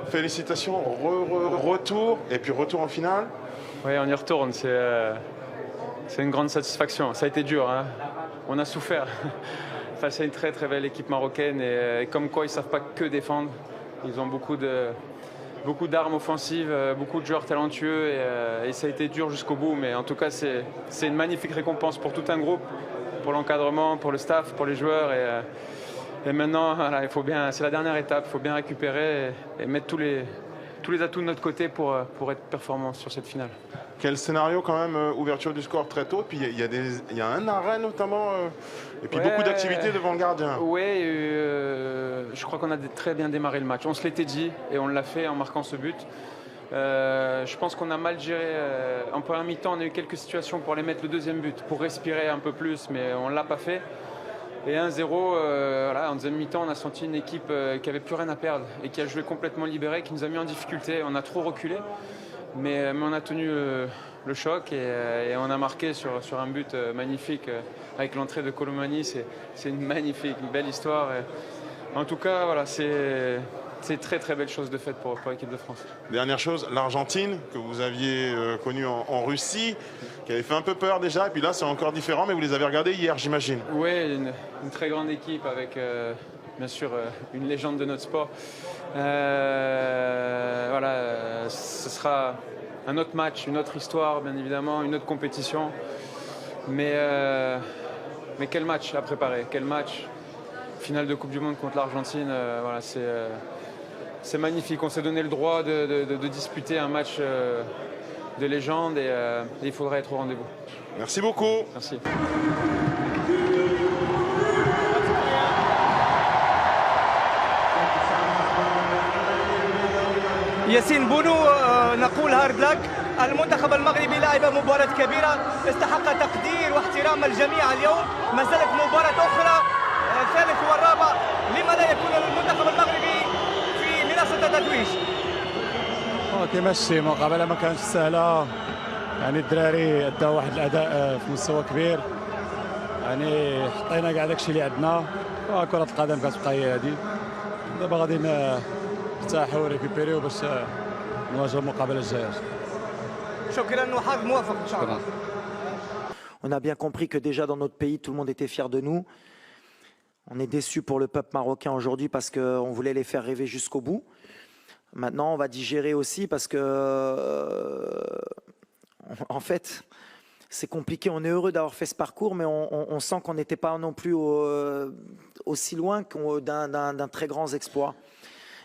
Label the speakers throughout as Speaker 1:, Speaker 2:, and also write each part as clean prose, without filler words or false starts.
Speaker 1: Félicitations, retour et puis retour en finale.
Speaker 2: Oui, on y retourne, c'est une grande satisfaction. Ça a été dur, hein. On a souffert face à une très très belle équipe marocaine et comme quoi ils ne savent pas que défendre. Ils ont beaucoup d'armes offensives, beaucoup de joueurs talentueux et ça a été dur jusqu'au bout. Mais en tout cas, c'est une magnifique récompense pour tout un groupe, pour l'encadrement, pour le staff, pour les joueurs. Et maintenant, voilà, c'est la dernière étape. Il faut bien récupérer et mettre tous les atouts de notre côté pour être performant sur cette finale.
Speaker 1: Quel scénario quand même, ouverture du score très tôt, puis il y a un arrêt notamment, et puis beaucoup d'activités devant le gardien.
Speaker 2: Oui, je crois qu'on a très bien démarré le match. On se l'était dit et on l'a fait en marquant ce but. Je pense qu'on a mal géré. En première mi-temps, on a eu quelques situations pour aller mettre le deuxième but, pour respirer un peu plus, mais on ne l'a pas fait. Et 1-0, voilà, en deuxième mi-temps, on a senti une équipe qui n'avait plus rien à perdre et qui a joué complètement libérée, qui nous a mis en difficulté. On a trop reculé, mais on a tenu le choc et on a marqué sur un but magnifique avec l'entrée de Colomani. C'est une magnifique, une belle histoire. Et en tout cas, voilà, c'est très très belle chose de faite pour l'équipe de France.
Speaker 1: Dernière chose, l'Argentine, que vous aviez connue en Russie, qui avait fait un peu peur déjà, et puis là c'est encore différent, mais vous les avez regardés hier, j'imagine.
Speaker 2: Oui, une très grande équipe avec bien sûr une légende de notre sport. Voilà, ce sera un autre match, une autre histoire, bien évidemment, une autre compétition. Mais quel match à préparer, quel match. Finale de Coupe du Monde contre l'Argentine, voilà, c'est magnifique. On s'est donné le droit de disputer un match de légende et il faudra être au rendez-vous.
Speaker 1: Merci beaucoup.
Speaker 2: Merci.
Speaker 3: ياسين بونو نقول هارد لك. المنتخب المغربي لعب مباراة كبيرة استحق تقدير واحترام الجميع اليوم. ما زالت مباراة أخرى الثالث والرابع. لما لا يكون المنتخب المغربي في منصة التتويج؟
Speaker 4: كما شتي المقابلة ما كانتش سهلة. يعني الدراري اداو واحد الأداء في مستوى كبير. يعني حطينا كاع داكشي اللي عندنا. كرة القدم كتبقى هي هادي. دابا غادي نرتاحوا وريكوبيريو باش نواجهوا المقابلة الجاية.
Speaker 3: شكرا وحظ موفق إن شاء الله.
Speaker 5: On a bien compris que déjà dans notre pays, tout le monde était fier de nous. On est déçus pour le peuple marocain aujourd'hui parce qu'on voulait les faire rêver jusqu'au bout. Maintenant, on va digérer aussi parce que, en fait, c'est compliqué. On est heureux d'avoir fait ce parcours, mais on sent qu'on n'était pas non plus aussi loin d'un très grand exploit.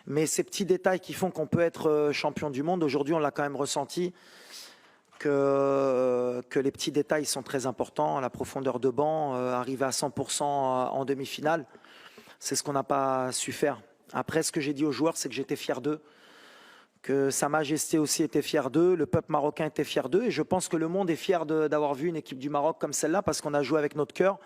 Speaker 5: Mais ces petits détails qui font qu'on peut être champion du monde, aujourd'hui, on l'a quand même ressenti. Que les petits détails sont très importants, la profondeur de banc, arriver à 100% en demi-finale, c'est ce qu'on n'a pas su faire. Après, ce que j'ai dit aux joueurs, c'est que j'étais fier d'eux, que Sa Majesté aussi était fier d'eux, le peuple marocain était fier d'eux, et je pense que le monde est fier d'avoir vu une équipe du Maroc comme celle-là, parce qu'on a joué avec notre cœur.